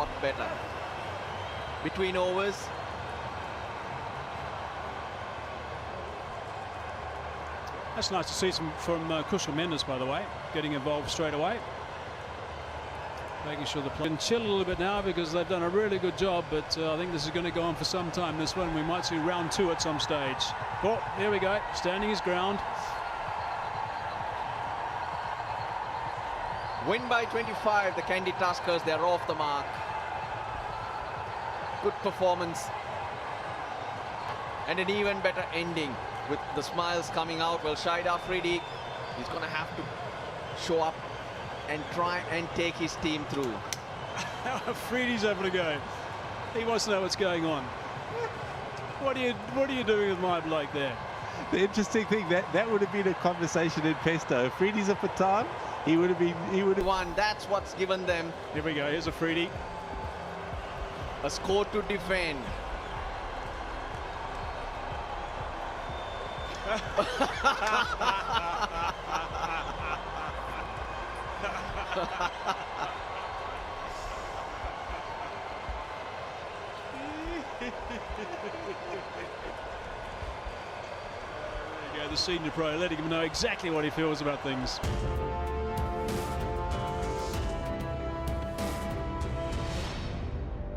lot better. Between overs, That's nice to see some from Kushal Mendes, by the way, getting involved straight away. Making sure the play can chill a little bit now because they've done a really good job, but I think this is going to go on for some time. This one, we might see round 2 at some stage. Oh, here we go, standing his ground. win by 25, the Kandy Tuskers, they're off the mark. Good performance. And an even better ending with the smiles coming out. Well, Shahid Afridi, he's going to have to show up and try and take his team through. Afridi's having a go. He wants to know what's going on. What are you doing with my bloke there? The interesting thing, that would have been a conversation in Pesto. If Afridi's a Patan, he would have won. That's what's given them. Here we go. Here's Afridi. A score to defend. There you go, the senior pro letting him know exactly what he feels about things.